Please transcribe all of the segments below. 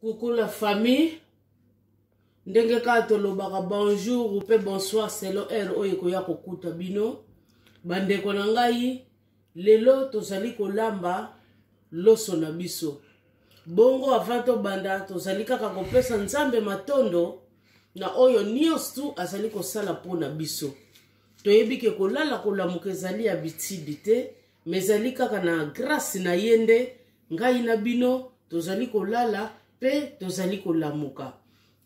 Coucou la famille. Ndenge ka tolobaka bonjour ou bonsoir selon heure oyo koya kokuta bino. Bandeko na ngai lelo tozali kolamba loso na biso. Bongo avant to banda tozali kaka kopesa nzambe matondo na oyo nyonso azali kosala pona biso. Toyebi ke kolala kolamuka ezali ya bitidi te, mezali kaka na grâce na yende ngai na bino tozali kolala pe tozali kolamuka.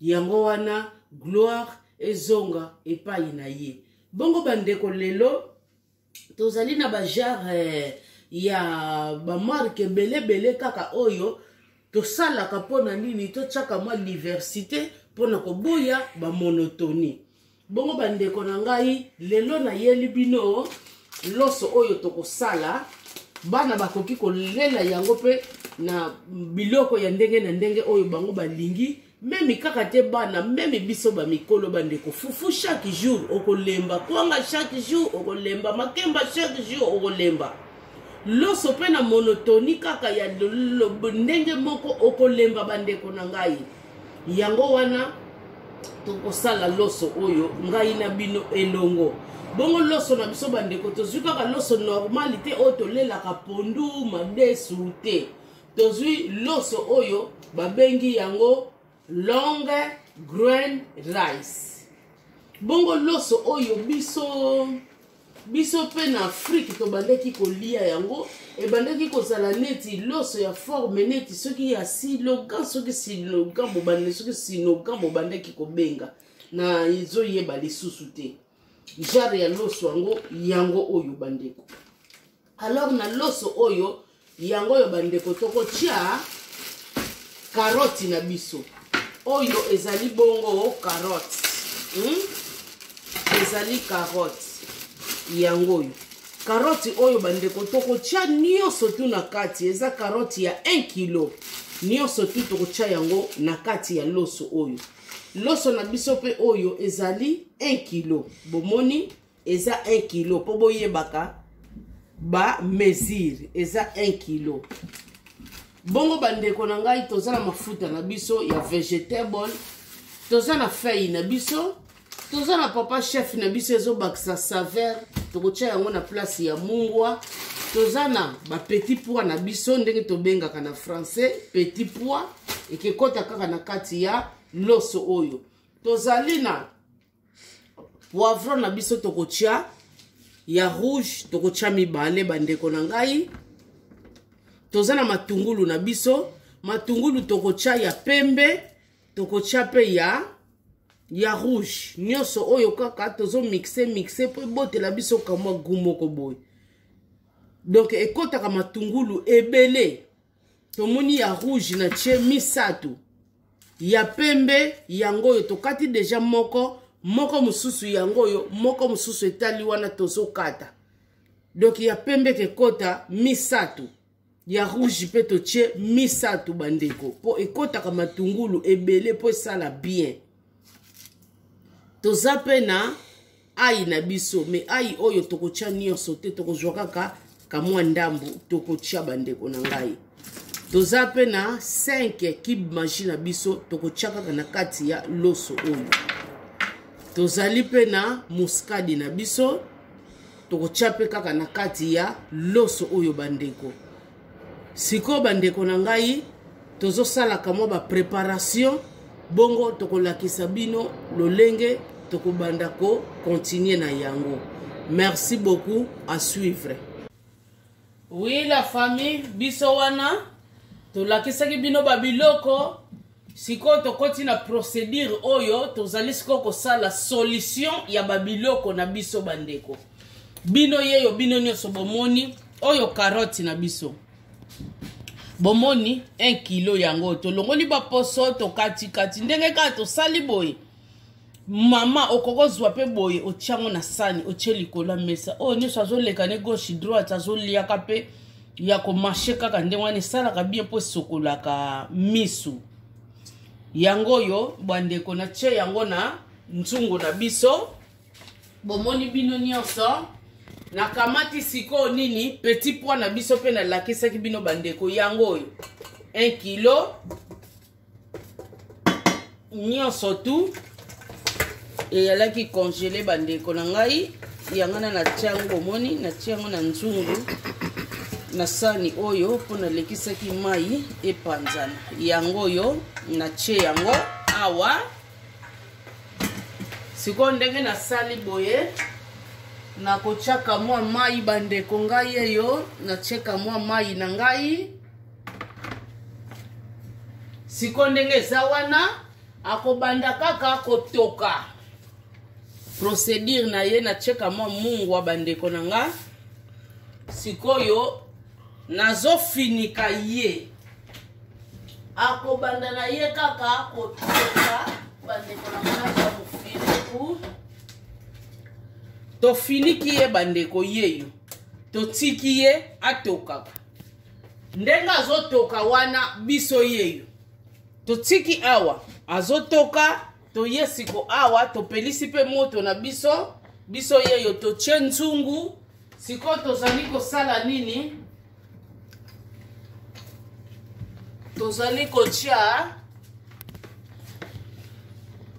Yango wana gloire ezonga epai na ye. Bongo bandeko lelo tozali na bajar ya ba marque bele kaka oyo tosalaka pona nini tochaka mwa diversité pona koboya ba monotonie. Bongo bandeko na ngai lelo na yeli bino loso oyo tokosala bana bakoki kolela yango pe na biloko ya ndenge na ndenge oyo bango balingi. Même kaka te bana, même biso ba mikolo bandeko fufu chaque jour okolemba, kwanga chaque jour okolemba, makemba chaque jour okolemba. Loso pe na monotonie kaka ya ndenge moko okolemba bandeko na ngai. Yango wana tokosala loso oyo ngai na bino elongo. Bongo loso na biso bandeko tozwi kaka loso normalité oyo tolelaka pondu madesu te. Tozwi loso oyo babengi yango long grain rice. Bongo loso oyo biso pe na Afrique to bandeki kolia yango e bandeki kozala neti loso ya forme neti soki ya silogan soki silogan bobande soki sinogan bobandeki kobenga na izo yeba lisusu te. Jare ya loso yango oyo bandeko. Alors na loso oyo yango yo bandeko tokotia karoti na biso. Oyo ezali bongo carotte. Ezali carotte. Yango oyo. Carotte oyo bandeko tokotia nyonso tu na kati. Eza carotte ya 1 kilo. Nyonso tu tokotia yango na kati ya loso oyo. Loso na biso pe oyo ezali 1 kilo. Bomoni eza 1 kilo. Po boyebaka ba mesure eza 1 kilo. Bongo bandeko na ngai tozana mafuta na biso ya vegetable, tozana feuille na biso, tozana papa chef na biso ezo bakisa saveur, tokotia yango na place ya mungwa, tozana ba petit pois na biso ndenge tobengaka na français, petit pois ekekota kaka na kati ya loso oyo. Tozali na poivron na biso tokotia ya rouge, tokotia mibale bandeko na ngai. Tozana matungulu na biso, matungulu tokotia ya pembe, tokotia pe ya rouge. Nyonso oyo kaka tozo mixe po bote la biso kamwa gumoko boy. Donc ekotaka matungulu ebele. Tomoni ya rouge na tie misatu. Ya pembe yango oyo tokati deja moko mususu yango oyo, moko mususu etali wana tozo kata. Donc ya pembe kekota misatu. Ya rouge pe totie misatu bandeko po ekotaka matungulu ebele po esala bien. Toza pe na ai na biso, me ai oyo tokotia nyonso te, tokozwa kaka kamwa ndambu tokotia bandeko na ngai. Toza pe na 5 kibe magi na biso tokotia kaka na kati ya loso oyo. Tozali pe na muscade na biso tokotia pe kaka na kati ya loso oyo bandeko. Siko bandeko na ngai tozo sala kamwa ba préparation bongo tokolakisa bino lolenge tokobanda ko continuer na yango. Merci beaucoup, à suivre. Oui la famille biso wana tolakisa ki bino babiloko siko tokoti na procédure oyo tozali siko ko sala solution ya babiloko na biso bandeko. Bino yeyo bino nyonso bomoni oyo carotte na biso. Bomoni 1 kilo yango tolongoli ba poso to kati ndenge ka to sali boye mama okokozwa pe boye otiango na sani otie likola mesa o nyonso azoleka ne gauche droite azoliaka pe ya ko marcher kaka ndenge wana salaka bien po sokolaka misu yango yo bandeko na tie yango na nzungu na biso. Bomoni bino nyonso na kamati siko nini petit pois na biso pe na lakisa ki bino bandeko yango 1 kilo nyonso tu eyalaki congélé bandeko na ngai yango na tiango bomoni na tiango na nzungu na sani oyo mpona lekisaki mai epanzana yango oyo na tie yango awa sikoyo ndenge nasali boye na kotiaka mwa mai bandeko ngai eyo natieka mwa mai na ngai sikoyo ndenge eza wana akobanda kaka kotoka procédure na ye natieka mwa mungwa bandeko na nga sikoyo nazofinika ye akobanda na ye kaka kotoka bandeko na nga mofiniku tofiniki ye bandeko yeyo totiki ye atokaka ndenge azotoka wana biso yeyo totiki awa azotoka toye siko awa topelisi pe moto na biso yeyo totie nzungu siko tozali kosala nini tozali kotia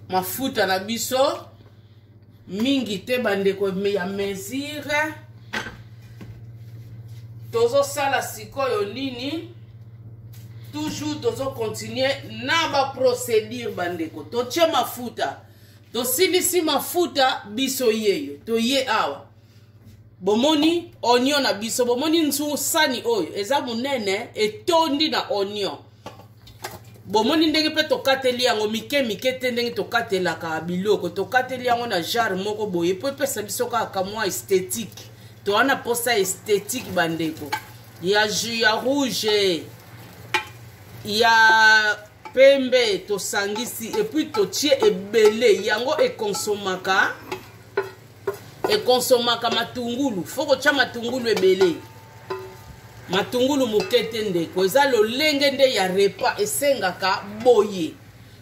mafuta na biso mingi te bandeko ya mesure tozosala sikoyo nini toujours tozo continuer na ba procédure bandeko totie mafuta tosilisi mafuta biso yeyo toye awa bomoni oignon na biso bomoni nzungu sani oyo eza munene etondi na oignon bomoni ndenge pe tokateli yango mike mike te ndenge tokatelaka biloko tokateli yango na jarre moko boye po epesa biso kaka mwa esthétique towana posa esthétique bandeko ya jus ya rouge ya pembe tosangisi epuis totie ebele yango ekonsomaka matungulu foko tia matungulu ebele matungulu mokete ndeko eza lolenge nde ya repas esengaka boye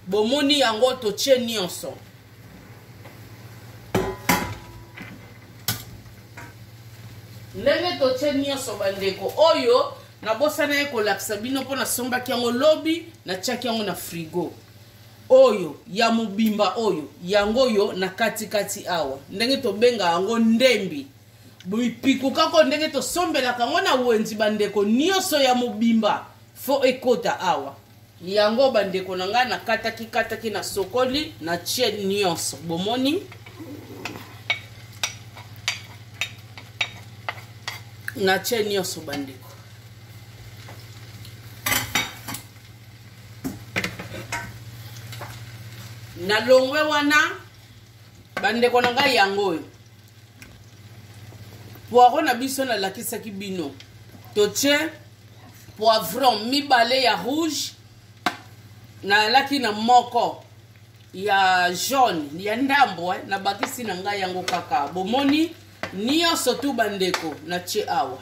bomoni yango totie nyonso ndenge totie nyonso bandeko oyo nabosana ye kolakisa bino mpo nasombaki yango lobi natiaki yango na frigo oyo ya mobimba oyo yango oyo na katikati awa ndenge tobenga yango ndembi bipiku kako ndenge tosombelaka yango na wenzi bandeko nyonso ya mobimba fo ekota awa yango bandeko na ngai nakataki na sokoli na tie nyonso bomoni na tie nyonso bandeko na longwe wana bandeko na ngai yango oyo poiro na biso nalakisaki bino totie poivron mibale ya rouge nalaki na moko ya jaune ya ndambo nabakisi na ngai yango kaka bomoni nyonso tu bandeko natie awa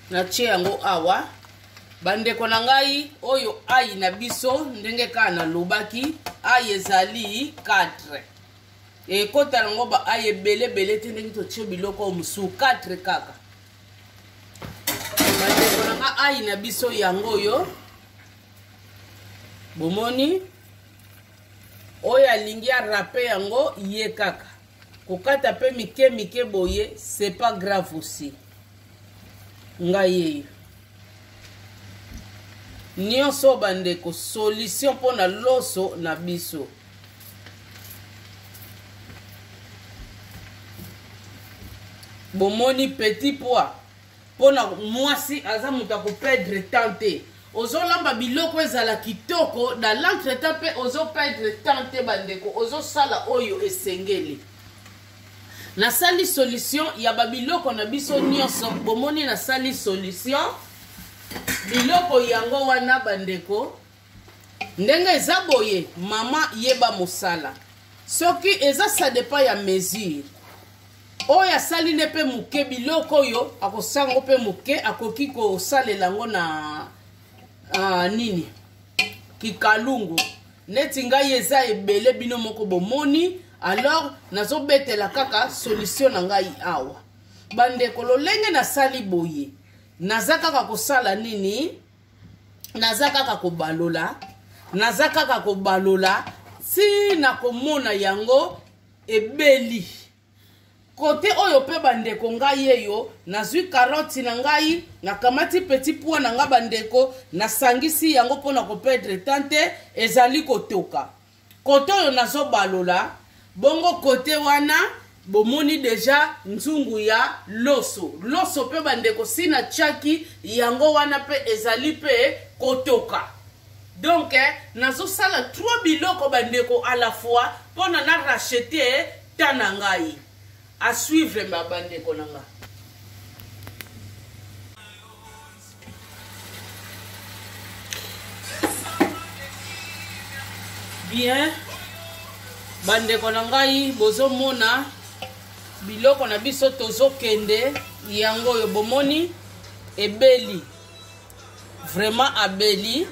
natie yango awa bandeko na ngai oyo ai na biso ndenge kaka nalobaki ai ezali 4 ekota nango ba ai ebele te ndenge totie biloko mosusu 4 kaka bandeko na ngai ai na biso yango oyo bomoni oyo alingi arape yango ye kaka kokata pe mike boye c'est pas grave aussi ngai yeyo nyonso bandeko solution mpona loso na biso bomoni petit pois mpona mwasi aza moto akoperdre temps te ozolamba biloko ezala kitoko na l'entretemps mpe ozoperdre temps te bandeko ozosala oyo esengeli nasali solution ya babiloko na biso nyonso bomoni nasali solution biloko yango wana bandeko ndenge eza boye mama yeba mosala soki eza ça dépend ya mesure oyo asali ne pe muke biloko oyo akosango pe muke akoki kosalela yango na nini kikalungu neti ngai eza ebele bino moko bomoni alors nazobetela kaka solution na ngai awa bandeko lolenge nasali boye naza kaka kosala nini naza kaka kobalola naza kaka kobalola si nakomona yango ebeli kote oyo pe bandeko ngai yeyo nazwi carotte na ngai nakamati petit pois na nga bandeko nasangisi yango mpona koperdre tante ezali kotoka kote oyo nazobalola bongo kote wana bomoni deja nzungu ya loso pe bandeko sina chaki yango wana pe ezali pe kotoka donc nazosala 3 biloko bandeko à la fois mpona na racheter tana ngai à suivre ma bandeko nanga bien bandeko na ngai bozomona biloko na biso tozokende yango oyo bomoni ebeli vraiment abeli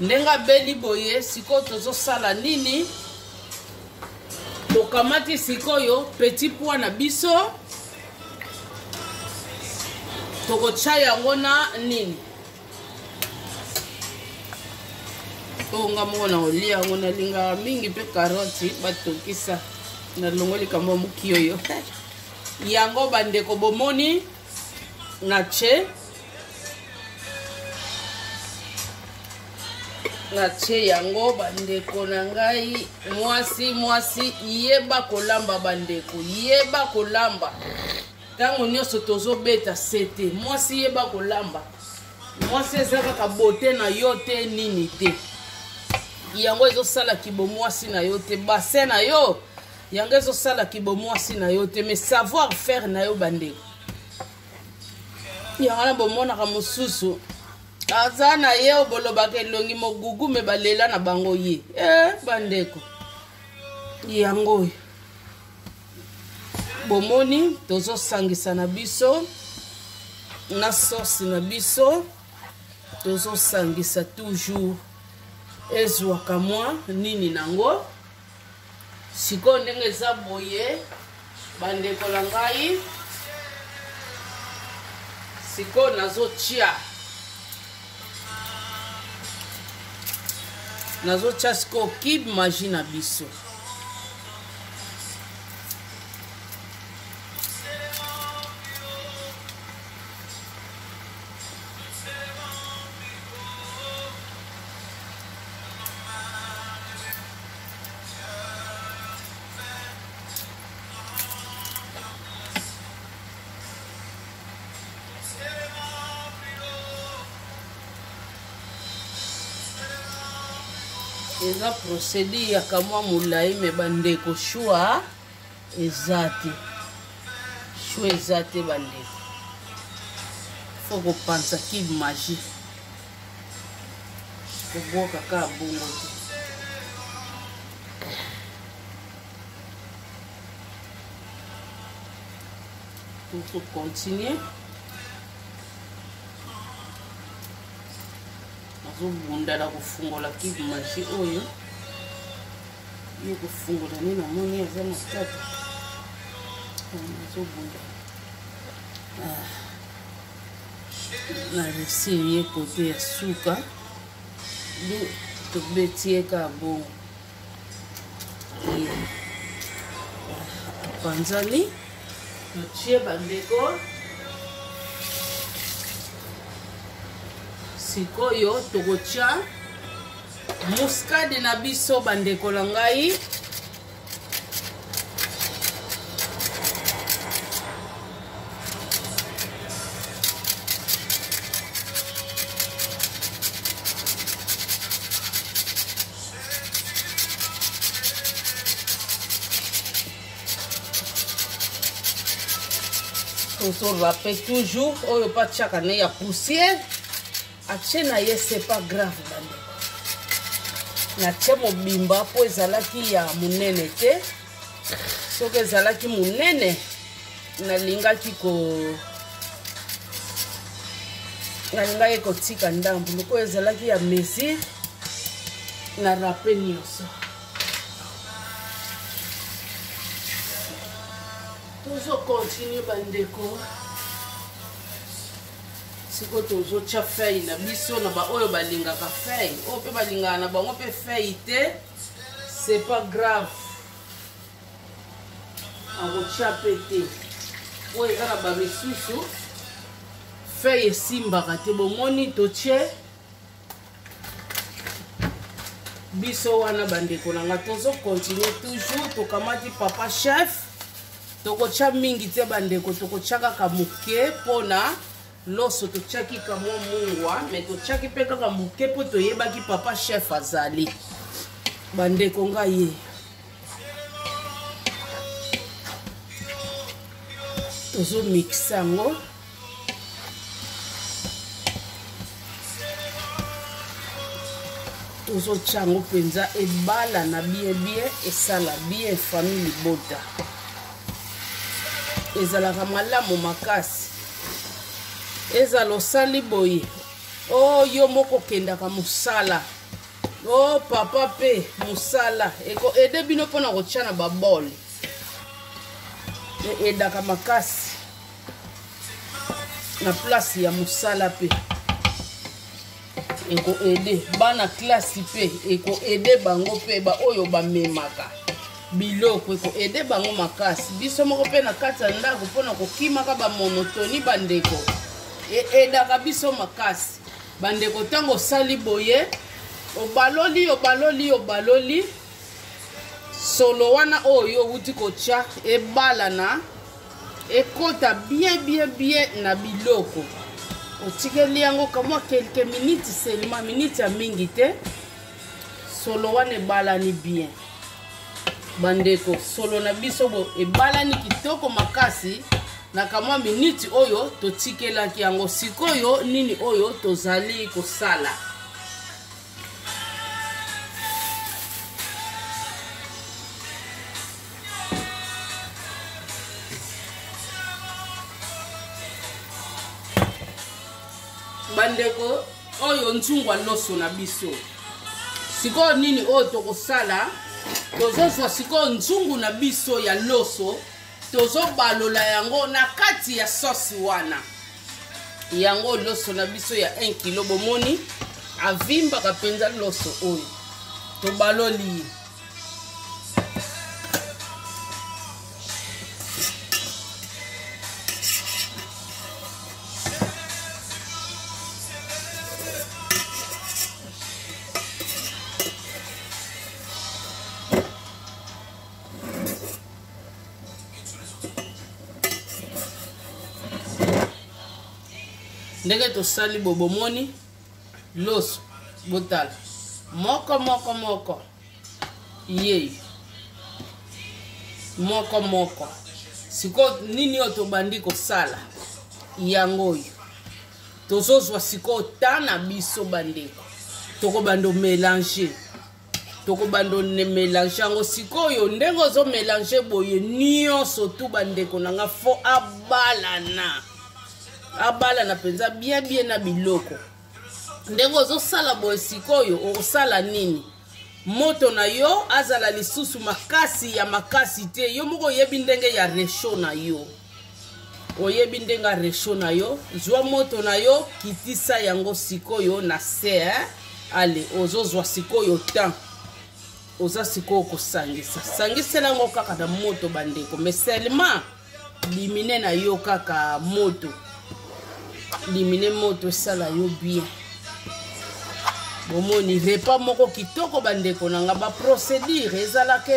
ndenge abeli boye sikoyo tozosala nini tokamati sikoyo petit pois na biso tokotya yango na nini tonga moko na kolia yango nalingaka mingi mpe karoti batokisa nalongo likambo moki oyo yango bandeko bomoni natie yango bandeko na ngai mwasi yeba kolamba bandeko yeba kolamba ntango nyonso tozobeta sete mwasi yeba kolamba mwasi eza kaka bote na yo te nini te yango ezosala kibomwasi na yo te bassin na yo yango ezosala kibomwasi na yo te mais savoir faire na yo bandeko yango na bomonaka mosusu aza na ye obolobaka elongi mogugu me balela na bango ye bandeko yango oyo bomoni tozosangisa na biso na sauce na biso tozosangisa toujours ezwaka mwa nini nango sikoyo ndenge eza boye bandeko na ngai sikoyo nazotia sikoyo kibe magi na biso eza procédure ya kamwa mulai me bandeko shua eza te bandeko fo kopanza kibe magi koboka kaka bongo te tozokontinue nazobunda na kofungola kibe magi oyo yo kofungola nini namoni aza matata nazobunda na resi ye kote ya suka do tobetie ka bongo panzani totie bandeko sikoyo tokotia muscade na biso bandeko na ngai tozorape toujours oyo patiaka ne ya poussière atie na ye c'est pas grave bandeko natie mobimba po ezalaki ya monene te soki ezalaki monene nalingaki kotika ndambu loko ezalaki ya mesure na rape nyonso tozokontinue bandeko siko tozotia feuille na biso na ba oyo balingaka feuille oyo pe balingaka na bango pe feuille te c'est pas grave akotia pe te oyo eza na bamisusu feuille esimbaka te bomoni totie biso wana bandeko nanga tozokontinue toujours tokamati papa chef tokotia mingi te bandeko tokotia kaka moke mpona loso totiaki kamwa mungwa me totiaki mpe kaka moke mpo toyebaki papa chef azali bandeko ngai ye tozomixe yango tozotia yango mpenza ebala na bien esala bien famille libota ezalaka malamu makasi ezala osali boye oyo moko kendaka mosala o papa pe mosala eko ede bino mpona kotia na babole edaka makasi na place ya mosala pe eko ede bana klasi pe eko ede bango pe ba oyo bamemaka biloko eko ede bango makasi biso moko pe na kati ya ndako mpona kokimaka bamonotoni bandeko edaka biso makasi bandeko ntango osali boye obaloli solo wana oyo outi kotia ebala na ekota bien na biloko otikeli yango kamwa quelques minutes seulement minute ya mingi te solo wana ebalani bien bandeko solo na biso bo ebalani kitoko makasi na kamwa minute oyo totikelaki yango sikoyo nini oyo tozali kosala bandeko oyo nzungwa loso na biso sikoyo nini oyo tokosala tozozwa sikoyo nzungu na biso ya loso tozobalola yango na kati ya sosi wana yango loso na biso ya 1 kilo bomoni avimbaka mpenza loso oyo tobaloli ndenge tosali bobomoni loso botala moko ye moko siko nini oyo tobandi kosala yango oyo tozozwa siko tana biso bandeko tokobando mélanger yango sikoyo ndenge ozomélanger boye nyonso tu bandeko nanga fo abalana mpenza bien na biloko ndenge ozosala boye sikoyo okosala nini moto na yo azala lisusu makasi ya makasi te yo moko oyebi ndenge ya resho na yo zwa moto na yo kitisa yango sikoyo na se ale ozozwa sikoyo tan oza sikoyo kosangisela yango kaka na moto bandeko mais seulement limine na yo kaka moto limine moto esala yo bien bomoni repas moko kitoko bandeko nanga baprocédure ezalaka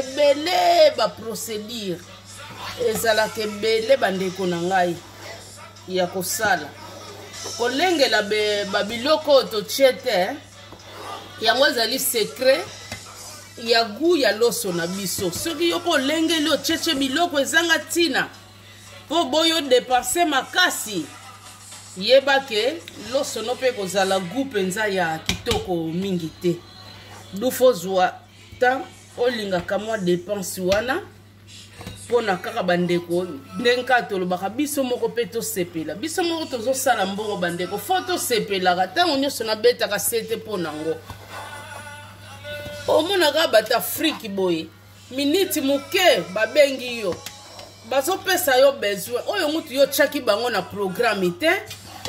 ebele bandeko na ngai ya kosala kolengela babiloko oyo totie te yango ezali secret ya gu ya loso na biso soki yo kolengeli otiete biloko ezanga ntina mpo boyo depense makasi yeba ke loso no pe kozala gu mpenza ya kitoko mingi te dufo zwa ta olingaka mwa dépense wana mpona kaka bandeko ndenge kaka tolobaka biso moko mpe tosepela biso moko tozosala mbongo bandeko fo tosepelaka ntango nyonso nabetaka sete mpo nango omonaka bato afriki boye miniti moke babengi yo bazopesa yo besoin oyo mutu yo tiaki bango na programme te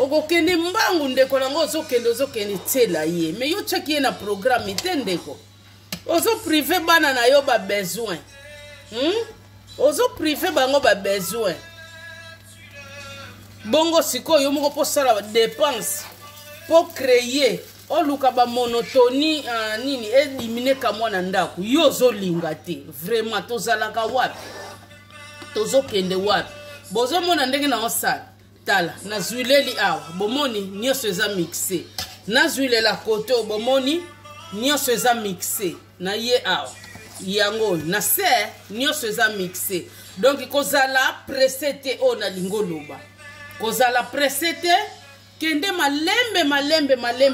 okokende mbangu ndeko nango ozokende tela ye mais yo chaki ye na programme te ndeko ozo privé bana na yo ba besoin ozo privé bango ba besoin bongo sikoyo yo moko po sala dépense po créer oluka ba monotonie nini éliminer ka mwana ndako yo ozolinga te vraiment tozalaka wapi tozokende wapi bozomona ndenge na osala tala nazwileli awa bomoni nyonso eza mixe nazwilela kote bomoni nyonso eza mixe na ye awa yango na se nyonso eza mixe donc kozala pressé te oyo nalingi oloba kozala pressé te kende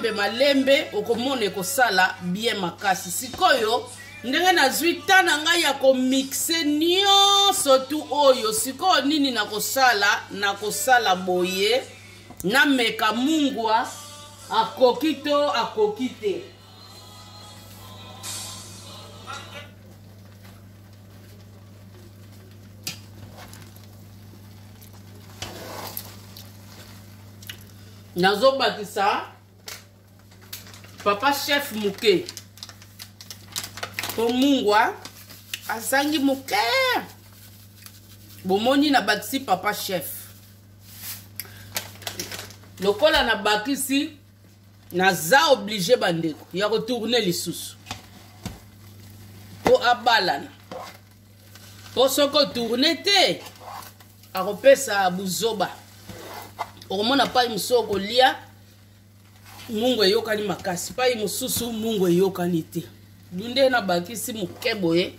malembe okomona ekosala bien makasi sikoyo ndenge nazwi ta na ngai ya komixe nyonso tu oyo sikoyo nini nakosala boye nameka mungwa akoki to akoki te nazobakisa papa chef muke po mungwa azangi muke bomoni na bakisi papa chef lokola na bakisi naza obligé bandeko ya retourner lisusu po abalana po soko tourner te akopesa buzoba okomona pai mosusu kolia mungu eyokani makasi pai mosusu mungu eyokani te dunde na bakisi moke boye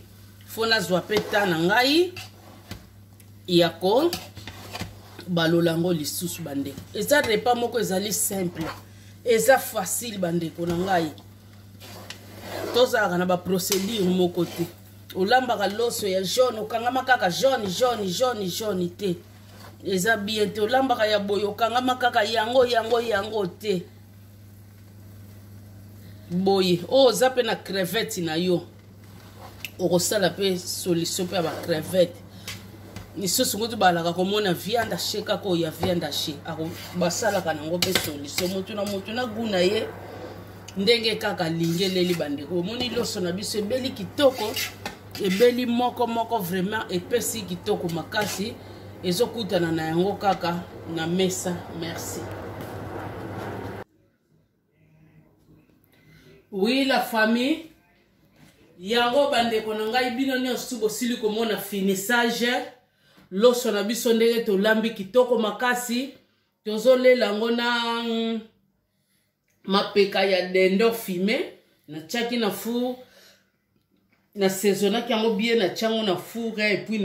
fo nazwa mpe ta na ngai yako balola yango lisusu bandeko eza repas moko ezali simple eza facile bandeko na ngai tozalaka na baprocédure moko te olambaka loso ya jaune okangama kaka jaune te eza bien te olambaka ya boye okangama kaka yango te boye oyo oza mpe na crevette na yo okosala mpe solution mpe ya bacrevette lisusu ngutu balaka komona viande haché kaka oyo ya viande haché basalaka nango mpe solution motu na gu na ye ndenge kaka lingeleli bandeko omoni loso na biso ebeli kitoko ebeli moko vraiment epesi kitoko makasi ezokutana na yango kaka na mesa merci. Oui la famille yango bandeko na ngai bino nyonso bosili komona finissage loso na biso ndenge tolambi kitoko makasi tozolela ngo na mapeka ya dendo fumé na tchaki na four na saisonnaki yango bien na tchango na four et puis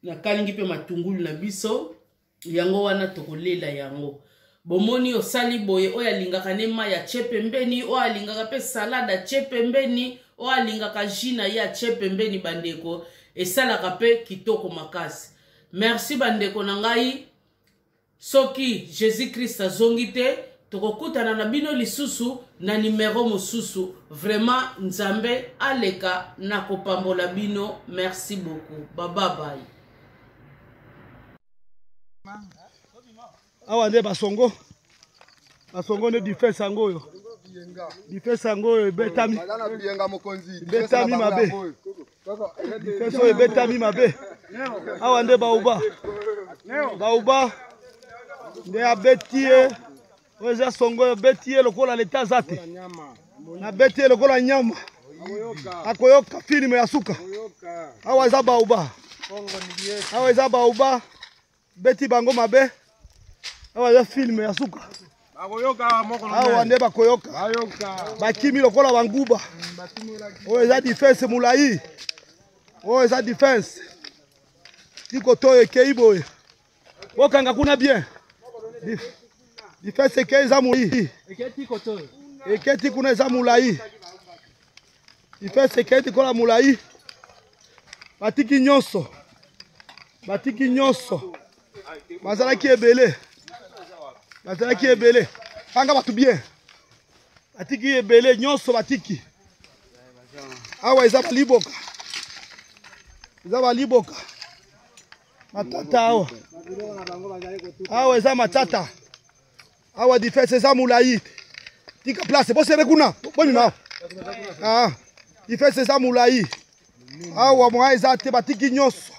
na kalingi pe matungulu na biso yango wana tokolela yango bomoni osali boye oyo alingaka ne mai ya tche pembeni oyo alingaka pe salade ya tche pembeni oyo alingaka jus na ye ya tche pembeni bandeko esalaka pe kitoko makasi merci bandeko na ngai soki Jésus Christ azongi te tokokutana na bino lisusu na numero mosusu vraiment nzambe aleka na kopambola bino merci beaucoup bye. Awa nde basongo nde difense yango oyo ebetami mabe difense oyo ebetami mabe awa nde bauba nde abeti ye oyo eza songo oyo abeti ye lokola leta aza te nabeti ye lokola nyama akoyoka filme ya suka awa eza bauba beti bango mabe awa eza filme ya suka awa nde bakoyoka bakimi lokola banguba oyo eza defense mulayi oyo eza defense tikoto oyo ekei boye okanga kuna bien defense ekei eza mulayi eketi kuna eza mulayi defense ekei tikola mulayi batiki nyonso bazalaki ebele panga batu bien batiki ebele nyonso batiki awa eza baliboka matata awa eza matata Awa defense eza mulayi. Tika place bo sere kuna. Boni na. Ah. Defense eza mulayi. Awa mwa eza te batiki nyonso.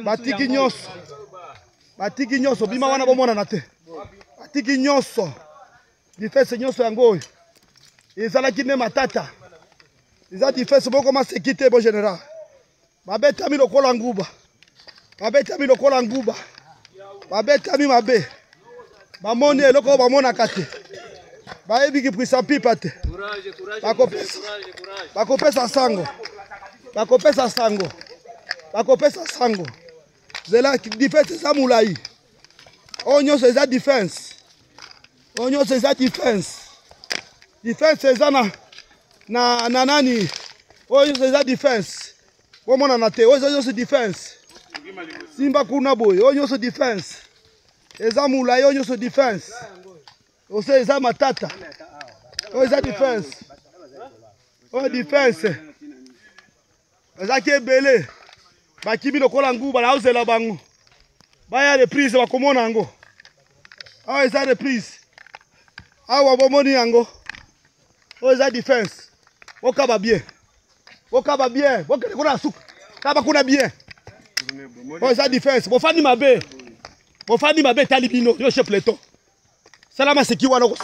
Batiki nyonso. Batiki nyonso bima wana bomona na te. Batiki nyonso. Defense nyonso yango oyo. Ezalaki ne matata. Eza defense moko ma sécurité bon général. Babetami lokola nguba. Babetami lokola nguba. Babetami mabe. Bamoni eloko bamona kate. Bayebi ki prisa pipa te. Bakopesa sango. Bakopesa sango. Bakopesa sango. Zela defense eza mulayi. Onyo eza defense. Onyo eza defense. Defense eza na nani. Onyo eza defense. Bomona na te. Onyo eza defense. Simba kuna boy. Onyo eza defense. Eza mulayi onyo eza defense. Ose eza matata. Onyo eza defense. Onyo defense. Eza kebele. Bakimi lokola nguba na ozela bango. Baya reprise bakomona yango. Awa eza reprise. Awa bomoni yango. Oyo eza defense. Bokaba bien. Bokaba bien. Bokele kuna suka. Kaba kuna bien. Oyo eza defense. Bofandi mabe. Bofandi mabe tali bino. Yo chef leton. Salama seki wana ko